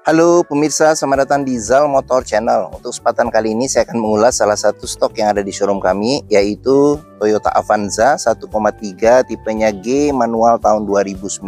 Halo pemirsa, selamat datang di Zal Motor Channel. Untuk kesempatan kali ini saya akan mengulas salah satu stok yang ada di showroom kami, yaitu Toyota Avanza 1,3 tipenya G manual tahun 2019.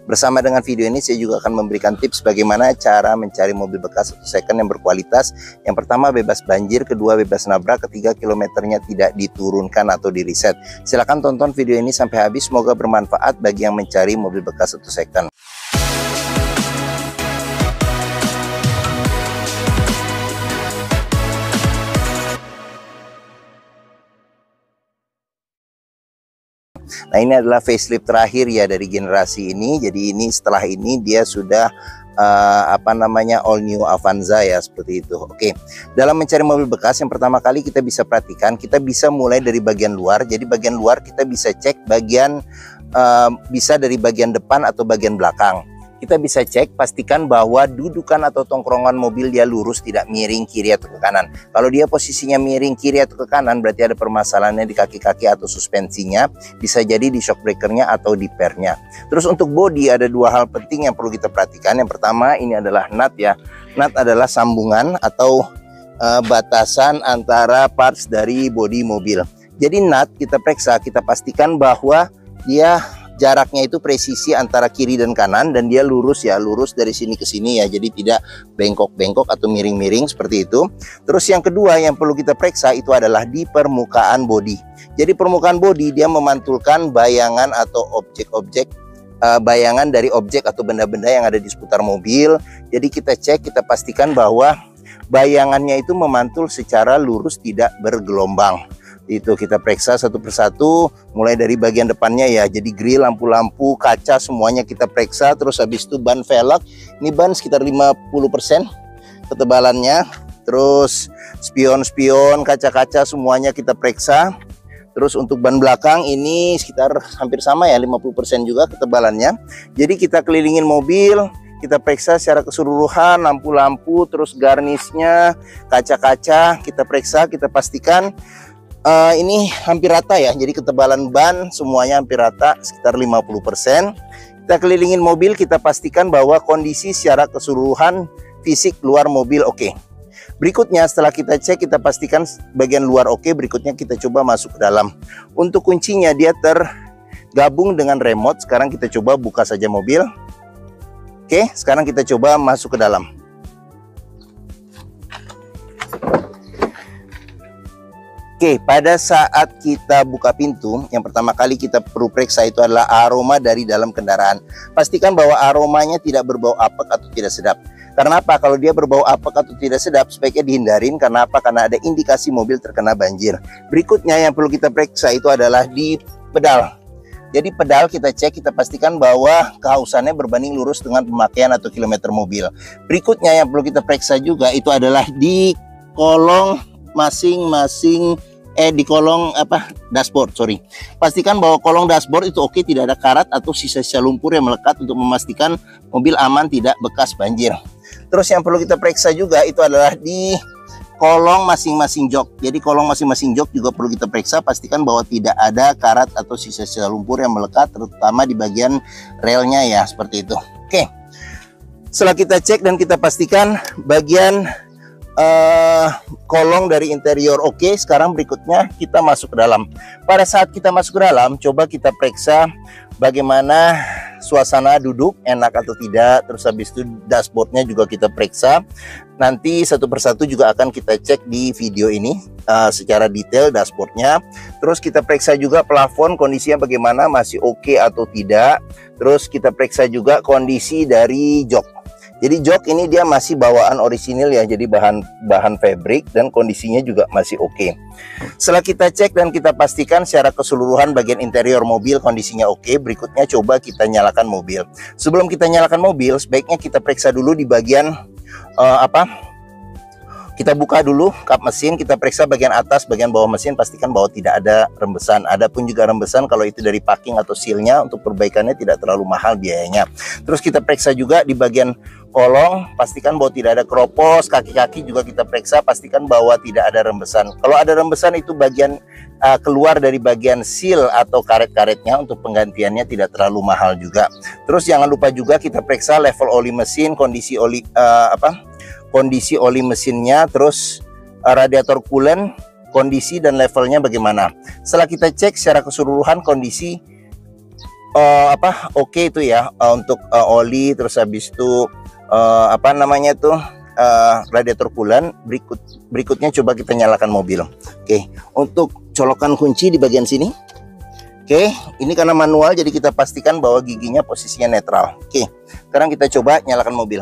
Bersama dengan video ini saya juga akan memberikan tips bagaimana cara mencari mobil bekas atau second yang berkualitas. Yang pertama bebas banjir, kedua bebas nabrak, ketiga kilometernya tidak diturunkan atau di reset. Silahkan tonton video ini sampai habis, semoga bermanfaat bagi yang mencari mobil bekas atau second. Nah, ini adalah facelift terakhir ya dari generasi ini. Jadi ini setelah ini dia sudah all new Avanza ya, seperti itu. Oke. Dalam mencari mobil bekas yang pertama kali kita bisa perhatikan, kita bisa mulai dari bagian luar. Jadi bagian luar kita bisa cek bagian bisa dari bagian depan atau bagian belakang. Kita bisa cek, pastikan bahwa dudukan atau tongkrongan mobil dia lurus, tidak miring kiri atau ke kanan. Kalau dia posisinya miring kiri atau ke kanan, berarti ada permasalahannya di kaki-kaki atau suspensinya. Bisa jadi di shock breakernya atau di pernya. Terus untuk bodi ada dua hal penting yang perlu kita perhatikan. Yang pertama ini adalah nut ya. Nut adalah sambungan atau batasan antara parts dari bodi mobil. Jadi nut kita periksa, kita pastikan bahwa dia jaraknya itu presisi antara kiri dan kanan, dan dia lurus ya, lurus dari sini ke sini ya, jadi tidak bengkok-bengkok atau miring-miring seperti itu. Terus yang kedua yang perlu kita periksa itu adalah di permukaan bodi. Jadi permukaan bodi dia memantulkan bayangan atau objek-objek, bayangan dari objek atau benda-benda yang ada di seputar mobil. Jadi kita cek, kita pastikan bahwa bayangannya itu memantul secara lurus, tidak bergelombang. Itu kita periksa satu persatu, mulai dari bagian depannya ya, jadi grill, lampu-lampu, kaca, semuanya kita periksa. Terus habis itu ban velg, ini ban sekitar 50% ketebalannya. Terus spion-spion, kaca-kaca, semuanya kita periksa. Terus untuk ban belakang ini sekitar hampir sama ya, 50% juga ketebalannya. Jadi kita kelilingin mobil, kita periksa secara keseluruhan, lampu-lampu, terus garnisnya, kaca-kaca, kita periksa, kita pastikan ini hampir rata ya, jadi ketebalan ban semuanya hampir rata, sekitar 50%. Kita kelilingin mobil, kita pastikan bahwa kondisi secara keseluruhan fisik luar mobil oke. Berikutnya setelah kita cek, kita pastikan bagian luar oke, berikutnya kita coba masuk ke dalam. Untuk kuncinya dia tergabung dengan remote. Sekarang kita coba buka saja mobil. Oke, sekarang kita coba masuk ke dalam. Oke, pada saat kita buka pintu, yang pertama kali kita perlu periksa itu adalah aroma dari dalam kendaraan. Pastikan bahwa aromanya tidak berbau apek atau tidak sedap. Karena apa? Kalau dia berbau apek atau tidak sedap, sebaiknya dihindarin. Karena apa? Karena ada indikasi mobil terkena banjir. Berikutnya yang perlu kita periksa itu adalah di pedal. Jadi pedal kita cek, kita pastikan bahwa kehausannya berbanding lurus dengan pemakaian atau kilometer mobil. Berikutnya yang perlu kita periksa juga itu adalah di kolong masing-masing, di kolong dashboard, sorry. Pastikan bahwa kolong dashboard itu oke, tidak ada karat atau sisa-sisa lumpur yang melekat, untuk memastikan mobil aman, tidak bekas banjir. Terus yang perlu kita periksa juga itu adalah di kolong masing-masing jok. Jadi kolong masing-masing jok juga perlu kita periksa, pastikan bahwa tidak ada karat atau sisa-sisa lumpur yang melekat, terutama di bagian relnya ya, seperti itu. Oke. Setelah kita cek dan kita pastikan bagian kolong dari interior oke, sekarang berikutnya kita masuk ke dalam. Pada saat kita masuk ke dalam, coba kita periksa bagaimana suasana duduk, enak atau tidak. Terus habis itu dashboardnya juga kita periksa. Nanti satu persatu juga akan kita cek di video ini secara detail dashboardnya. Terus kita periksa juga plafon, kondisinya bagaimana, masih oke atau tidak. Terus kita periksa juga kondisi dari jok. Jadi jok ini dia masih bawaan orisinil ya, jadi bahan fabric dan kondisinya juga masih oke. Setelah kita cek dan kita pastikan secara keseluruhan bagian interior mobil kondisinya oke, berikutnya coba kita nyalakan mobil. Sebelum kita nyalakan mobil, sebaiknya kita periksa dulu di bagian Kita buka dulu kap mesin, kita periksa bagian atas, bagian bawah mesin, pastikan bahwa tidak ada rembesan. Adapun juga rembesan kalau itu dari packing atau sealnya, untuk perbaikannya tidak terlalu mahal biayanya. Terus kita periksa juga di bagian kolong, pastikan bahwa tidak ada keropos. Kaki-kaki juga kita periksa, pastikan bahwa tidak ada rembesan. Kalau ada rembesan itu bagian keluar dari bagian seal atau karet-karetnya, untuk penggantiannya tidak terlalu mahal juga. Terus jangan lupa juga kita periksa level oli mesin, kondisi oli kondisi oli mesinnya, terus radiator coolant, kondisi dan levelnya bagaimana. Setelah kita cek secara keseluruhan kondisi oke itu ya, untuk oli, terus habis itu radiator coolant. Berikutnya coba kita nyalakan mobil. Oke, untuk colokan kunci di bagian sini. Oke, ini karena manual jadi kita pastikan bahwa giginya posisinya netral. Oke, sekarang kita coba nyalakan mobil.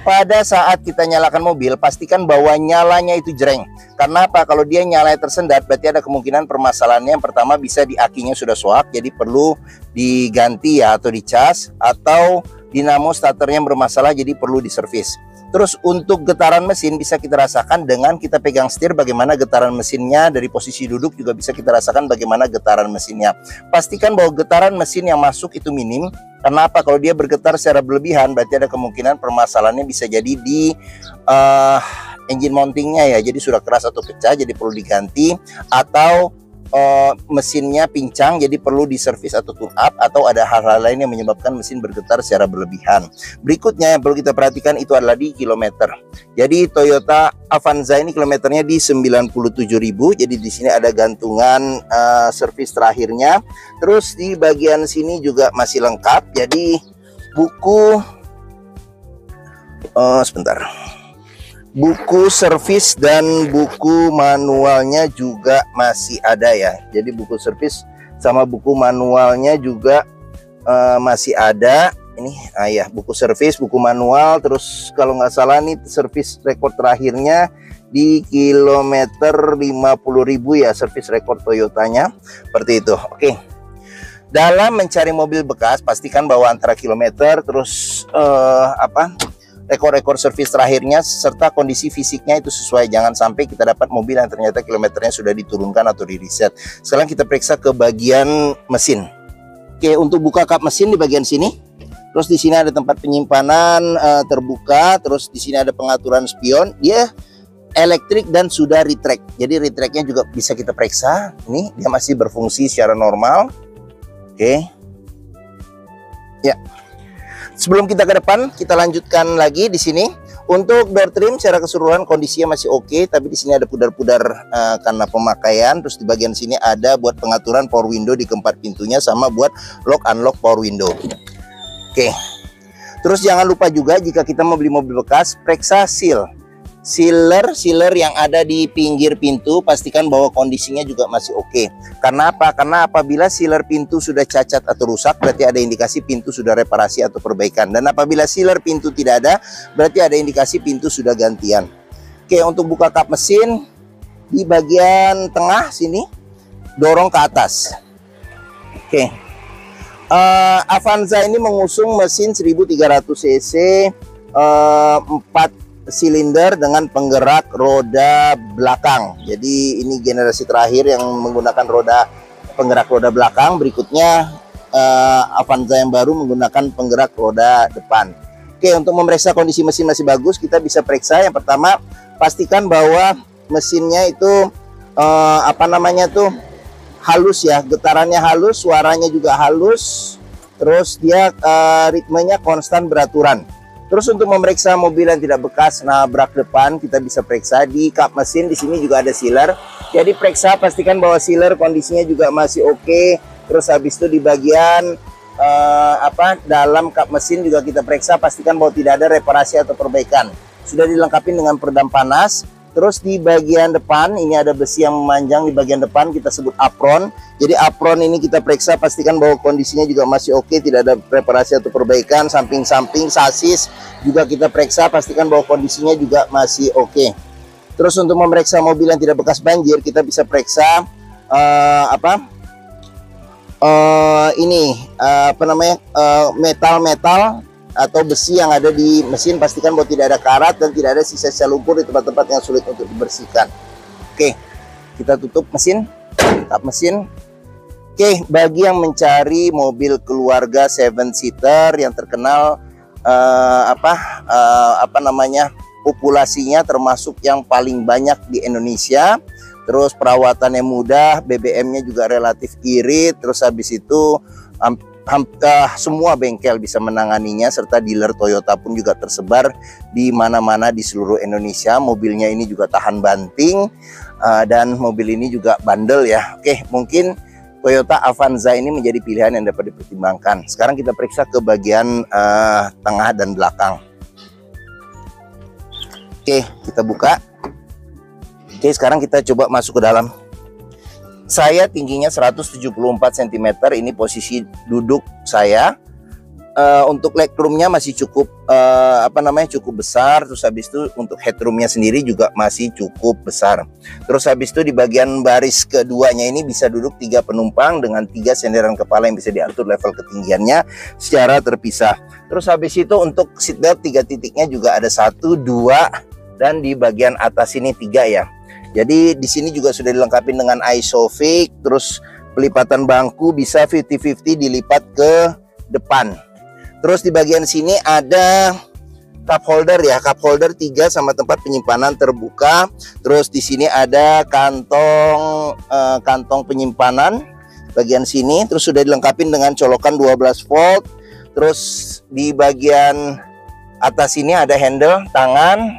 Pada saat kita nyalakan mobil, pastikan bahwa nyalanya itu jreng. Karena apa? Kalau dia nyalanya tersendat, berarti ada kemungkinan permasalahannya. Yang pertama, bisa di akinya sudah soak, jadi perlu diganti ya, atau dicas, atau dinamo starternya bermasalah, jadi perlu diservis. Terus untuk getaran mesin bisa kita rasakan dengan kita pegang setir, bagaimana getaran mesinnya. Dari posisi duduk juga bisa kita rasakan bagaimana getaran mesinnya. Pastikan bahwa getaran mesin yang masuk itu minim. Karena apa? Kalau dia bergetar secara berlebihan, berarti ada kemungkinan permasalahannya bisa jadi di engine mountingnya ya. Jadi sudah keras atau pecah, jadi perlu diganti. Atau mesinnya pincang, jadi perlu diservis atau tune up, atau ada hal-hal lain yang menyebabkan mesin bergetar secara berlebihan. Berikutnya yang perlu kita perhatikan itu adalah di kilometer. Jadi Toyota Avanza ini kilometernya di 97.000. Jadi di sini ada gantungan servis terakhirnya. Terus di bagian sini juga masih lengkap. Jadi buku buku servis dan buku manualnya juga masih ada ya. Jadi buku servis sama buku manualnya juga masih ada. Ini ya, buku servis, buku manual. Terus kalau nggak salah nih servis rekor terakhirnya di kilometer 50.000 ya, servis rekor Toyotanya seperti itu. Oke, dalam mencari mobil bekas pastikan bahwa antara kilometer, terus rekor-rekor servis terakhirnya serta kondisi fisiknya itu sesuai. Jangan sampai kita dapat mobil yang ternyata kilometernya sudah diturunkan atau di reset. Sekarang kita periksa ke bagian mesin. Oke, untuk buka kap mesin di bagian sini. Terus di sini ada tempat penyimpanan terbuka. Terus di sini ada pengaturan spion. Dia elektrik dan sudah retract. Jadi retractnya juga bisa kita periksa. Ini dia masih berfungsi secara normal. Oke. Ya. Sebelum kita ke depan, kita lanjutkan lagi di sini. Untuk door trim secara keseluruhan kondisinya masih oke, tapi di sini ada pudar-pudar karena pemakaian. Terus di bagian sini ada buat pengaturan power window di keempat pintunya, sama buat lock unlock power window. Oke. Terus jangan lupa juga jika kita mau beli mobil bekas, periksa sealer yang ada di pinggir pintu, pastikan bahwa kondisinya juga masih oke. Karena apa? Karena apabila sealer pintu sudah cacat atau rusak, berarti ada indikasi pintu sudah reparasi atau perbaikan. Dan apabila sealer pintu tidak ada, berarti ada indikasi pintu sudah gantian. Oke, untuk buka kap mesin di bagian tengah sini, dorong ke atas. Oke. Avanza ini mengusung mesin 1300 cc 4 silinder dengan penggerak roda belakang. Jadi ini generasi terakhir yang menggunakan penggerak roda belakang. Berikutnya Avanza yang baru menggunakan penggerak roda depan. Oke, untuk memeriksa kondisi mesin masih bagus, kita bisa periksa. Yang pertama, pastikan bahwa mesinnya itu halus ya, getarannya halus, suaranya juga halus. Terus dia ritmenya konstan beraturan. Terus untuk memeriksa mobil yang tidak bekas nabrak depan, kita bisa periksa di kap mesin. Di sini juga ada sealer. Jadi periksa, pastikan bahwa sealer kondisinya juga masih oke. Terus habis itu di bagian dalam kap mesin juga kita periksa, pastikan bahwa tidak ada reparasi atau perbaikan. Sudah dilengkapi dengan peredam panas. Terus di bagian depan ini ada besi yang memanjang di bagian depan, kita sebut apron. Jadi apron ini kita periksa, pastikan bahwa kondisinya juga masih oke, tidak ada reparasi atau perbaikan. Samping-samping sasis juga kita periksa, pastikan bahwa kondisinya juga masih oke. Terus untuk memeriksa mobil yang tidak bekas banjir, kita bisa periksa metal-metal atau besi yang ada di mesin, pastikan bahwa tidak ada karat dan tidak ada sisa-sisa lumpur di tempat-tempat yang sulit untuk dibersihkan. Oke, kita tutup mesin, tap mesin. Oke, bagi yang mencari mobil keluarga 7-seater yang terkenal populasinya termasuk yang paling banyak di Indonesia, terus perawatannya mudah, BBM-nya juga relatif irit, terus habis itu semua bengkel bisa menanganinya, serta dealer Toyota pun juga tersebar di mana-mana di seluruh Indonesia. Mobilnya ini juga tahan banting, dan mobil ini juga bandel ya. Oke, mungkin Toyota Avanza ini menjadi pilihan yang dapat dipertimbangkan. Sekarang kita periksa ke bagian tengah dan belakang. Oke, kita buka. Oke, sekarang kita coba masuk ke dalam. Saya tingginya 174 cm, ini posisi duduk saya. Untuk legroomnya masih cukup cukup besar. Terus habis itu untuk headroomnya sendiri juga masih cukup besar. Terus habis itu di bagian baris keduanya ini bisa duduk 3 penumpang dengan 3 senderan kepala yang bisa diatur level ketinggiannya secara terpisah. Terus habis itu untuk seatbelt 3 titiknya juga ada 1, 2, dan di bagian atas ini 3 ya. Jadi di sini juga sudah dilengkapi dengan ISOFIX. Terus pelipatan bangku bisa 50-50 dilipat ke depan. Terus di bagian sini ada cup holder ya, cup holder 3 sama tempat penyimpanan terbuka. Terus di sini ada kantong penyimpanan bagian sini. Terus sudah dilengkapi dengan colokan 12 volt. Terus di bagian atas ini ada handle tangan,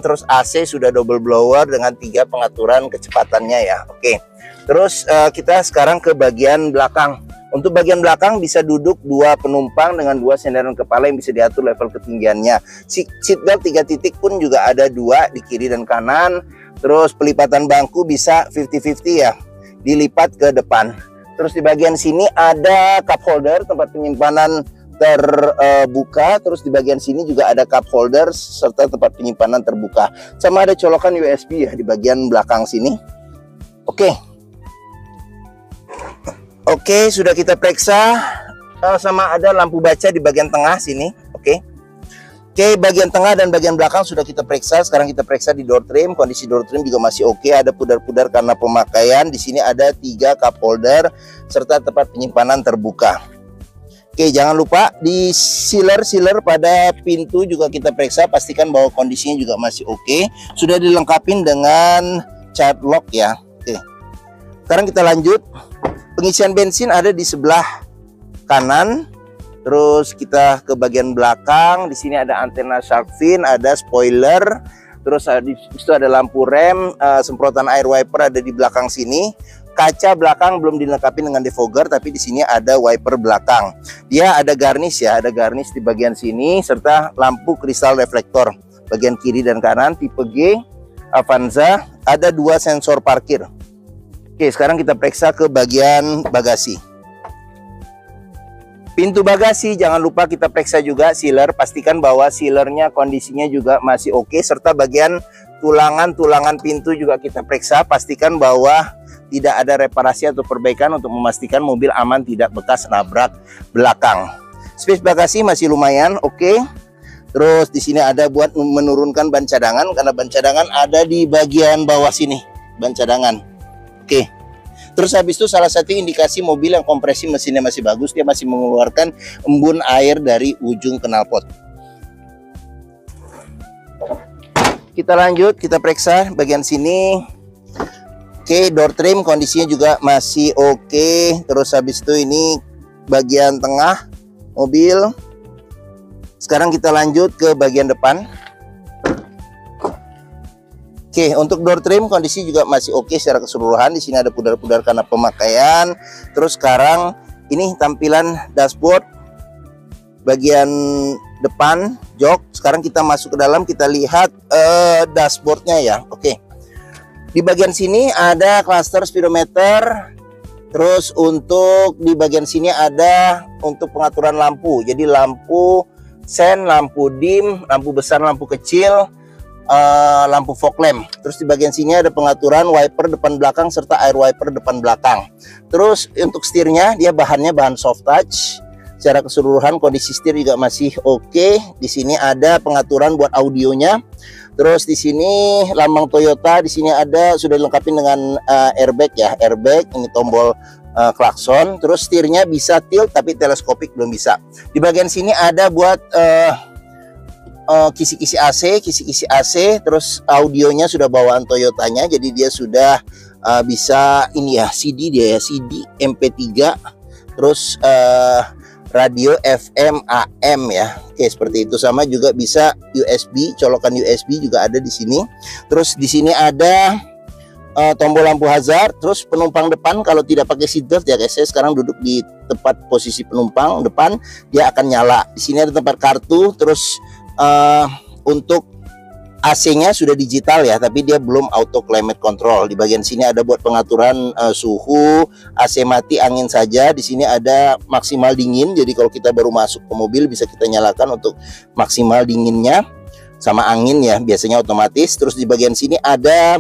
terus AC sudah double blower dengan 3 pengaturan kecepatannya ya. Oke. Terus kita sekarang ke bagian belakang. Untuk bagian belakang bisa duduk 2 penumpang dengan 2 senderan kepala yang bisa diatur level ketinggiannya. Seatbelt 3 titik pun juga ada 2 di kiri dan kanan. Terus pelipatan bangku bisa 50-50 ya, dilipat ke depan. Terus di bagian sini ada cup holder, tempat penyimpanan terbuka. Terus di bagian sini juga ada cup holder serta tempat penyimpanan terbuka. Sama ada colokan USB ya di bagian belakang sini. Oke, sudah kita periksa. Sama ada lampu baca di bagian tengah sini. Oke, bagian tengah dan bagian belakang sudah kita periksa. Sekarang kita periksa di door trim. Kondisi door trim juga masih oke. Ada pudar-pudar karena pemakaian. Di sini ada 3 cup holder serta tempat penyimpanan terbuka. Oke, jangan lupa di sealer pada pintu juga kita periksa. Pastikan bahwa kondisinya juga masih oke. Sudah dilengkapi dengan child lock ya. Oke, sekarang kita lanjut. Pengisian bensin ada di sebelah kanan. Terus kita ke bagian belakang. Di sini ada antena shark fin, ada spoiler. Terus di situ ada lampu rem, semprotan air wiper ada di belakang sini. Kaca belakang belum dilengkapi dengan defogger, tapi di sini ada wiper belakang. Dia ada garnish ya, ada garnish di bagian sini serta lampu kristal reflektor bagian kiri dan kanan. Tipe G Avanza, ada 2 sensor parkir. Oke, sekarang kita periksa ke bagian bagasi. Pintu bagasi jangan lupa kita periksa juga sealer, pastikan bahwa sealernya kondisinya juga masih oke, serta bagian tulangan pintu juga kita periksa, pastikan bahwa tidak ada reparasi atau perbaikan untuk memastikan mobil aman tidak bekas nabrak belakang. Space bagasi masih lumayan oke. Terus di sini ada buat menurunkan ban cadangan, karena ban cadangan ada di bagian bawah sini, ban cadangan. Oke. Terus habis itu salah satu indikasi mobil yang kompresi mesinnya masih bagus, dia masih mengeluarkan embun air dari ujung knalpot. Kita lanjut, kita periksa bagian sini. Oke, door trim kondisinya juga masih oke. Terus habis itu ini bagian tengah mobil. Sekarang kita lanjut ke bagian depan. Oke, untuk door trim kondisi juga masih oke secara keseluruhan. Di sini ada pudar-pudar karena pemakaian. Terus sekarang ini tampilan dashboard bagian depan jok. Sekarang kita masuk ke dalam, kita lihat dashboardnya ya. Oke, di bagian sini ada cluster speedometer. Terus untuk di bagian sini ada untuk pengaturan lampu. Jadi lampu sen, lampu dim, lampu besar, lampu kecil, lampu fog lamp. Terus di bagian sini ada pengaturan wiper depan belakang serta air wiper depan belakang. Terus untuk setirnya dia bahannya bahan soft touch. Secara keseluruhan kondisi setir juga masih oke. Di sini ada pengaturan buat audionya. Terus di sini lambang Toyota, di sini ada sudah dilengkapi dengan airbag ya, airbag, ini tombol klakson. Terus setirnya bisa tilt tapi teleskopik belum bisa. Di bagian sini ada buat kisi-kisi AC, terus audionya sudah bawaan Toyotanya, jadi dia sudah bisa ini ya, CD dia ya, CD MP3, terus radio FM AM ya. Oke, seperti itu. Sama juga bisa USB, colokan USB juga ada di sini. Terus di sini ada tombol lampu hazard. Terus penumpang depan kalau tidak pakai seatbelt ya guys, saya sekarang duduk di tempat posisi penumpang depan, dia akan nyala. Di sini ada tempat kartu. Terus untuk AC-nya sudah digital ya, tapi dia belum auto climate control. Di bagian sini ada buat pengaturan suhu, AC mati, angin saja. Di sini ada maksimal dingin. Jadi kalau kita baru masuk ke mobil bisa kita nyalakan untuk maksimal dinginnya, sama angin ya, biasanya otomatis. Terus di bagian sini ada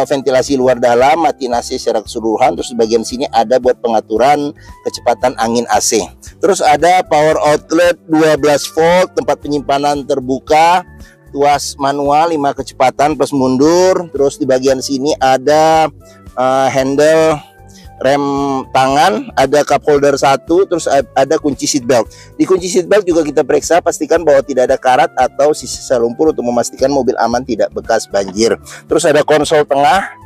ventilasi luar dalam, matiin AC secara keseluruhan. Terus di bagian sini ada buat pengaturan kecepatan angin AC. Terus ada power outlet 12 volt, tempat penyimpanan terbuka, tuas manual 5 kecepatan plus mundur. Terus di bagian sini ada handle rem tangan, ada cup holder 1, terus ada kunci seat belt. Di kunci seat belt juga kita periksa, pastikan bahwa tidak ada karat atau sisa lumpur untuk memastikan mobil aman tidak bekas banjir. Terus ada konsol tengah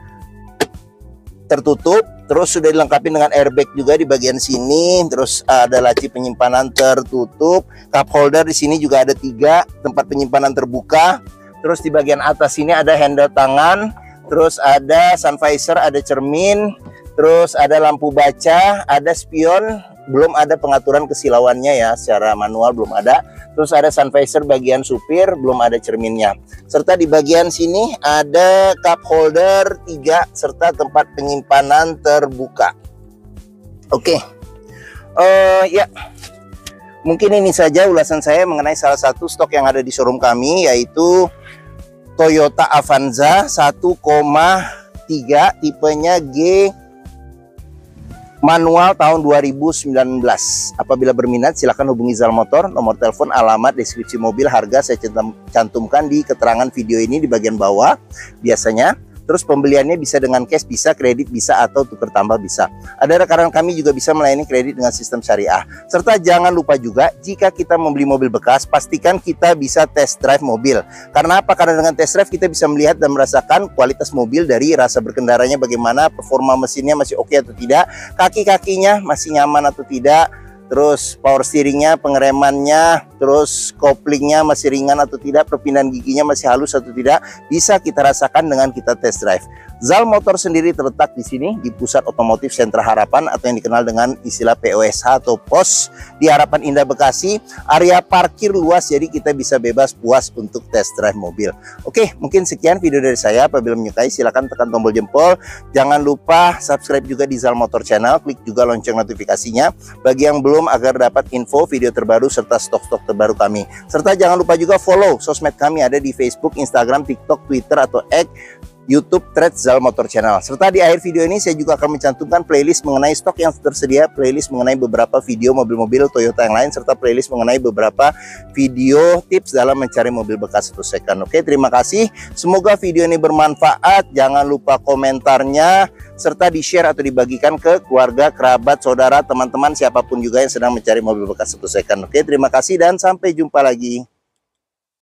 tertutup, terus sudah dilengkapi dengan airbag juga di bagian sini. Terus ada laci penyimpanan tertutup, cup holder di sini juga ada 3, tempat penyimpanan terbuka. Terus di bagian atas sini ada handle tangan, terus ada sun visor, ada cermin, terus ada lampu baca, ada spion, belum ada pengaturan kesilauannya ya, secara manual belum ada. Terus ada sun visor bagian supir, belum ada cerminnya. Serta di bagian sini ada cup holder 3 serta tempat penyimpanan terbuka. Oke. Ya. Mungkin ini saja ulasan saya mengenai salah satu stok yang ada di showroom kami, yaitu Toyota Avanza 1,3 tipenya G manual tahun 2019. Apabila berminat silahkan hubungi Zal Motor. Nomor telepon, alamat, deskripsi mobil, harga saya cantumkan di keterangan video ini di bagian bawah biasanya. Terus pembeliannya bisa dengan cash, bisa kredit, bisa atau tukar tambah bisa. Ada rekan kami juga bisa melayani kredit dengan sistem syariah. Serta jangan lupa juga jika kita membeli mobil bekas, pastikan kita bisa test drive mobil. Karena apa? Karena dengan test drive kita bisa melihat dan merasakan kualitas mobil, dari rasa berkendaranya bagaimana, performa mesinnya masih oke atau tidak, kaki-kakinya masih nyaman atau tidak, terus power steeringnya, pengeremannya, terus koplingnya masih ringan atau tidak, perpindahan giginya masih halus atau tidak, bisa kita rasakan dengan kita test drive. Zal Motor sendiri terletak di sini di Pusat Otomotif Sentra Harapan atau yang dikenal dengan istilah POSH atau POS di Harapan Indah Bekasi. Area parkir luas, jadi kita bisa bebas puas untuk test drive mobil. Oke, mungkin sekian video dari saya. Apabila menyukai silahkan tekan tombol jempol. Jangan lupa subscribe juga di Zal Motor Channel, klik juga lonceng notifikasinya bagi yang belum, agar dapat info video terbaru serta stok-stok terbaru kami. Serta jangan lupa juga follow sosmed kami, ada di Facebook, Instagram, TikTok, Twitter atau X, YouTube, Threads, Zal Motor Channel. Serta di akhir video ini saya juga akan mencantumkan playlist mengenai stok yang tersedia, playlist mengenai beberapa video mobil-mobil Toyota yang lain, serta playlist mengenai beberapa video tips dalam mencari mobil bekas atau second. Oke, terima kasih. Semoga video ini bermanfaat. Jangan lupa komentarnya, serta di-share atau dibagikan ke keluarga, kerabat, saudara, teman-teman, siapapun juga yang sedang mencari mobil bekas atau second. Oke, terima kasih dan sampai jumpa lagi.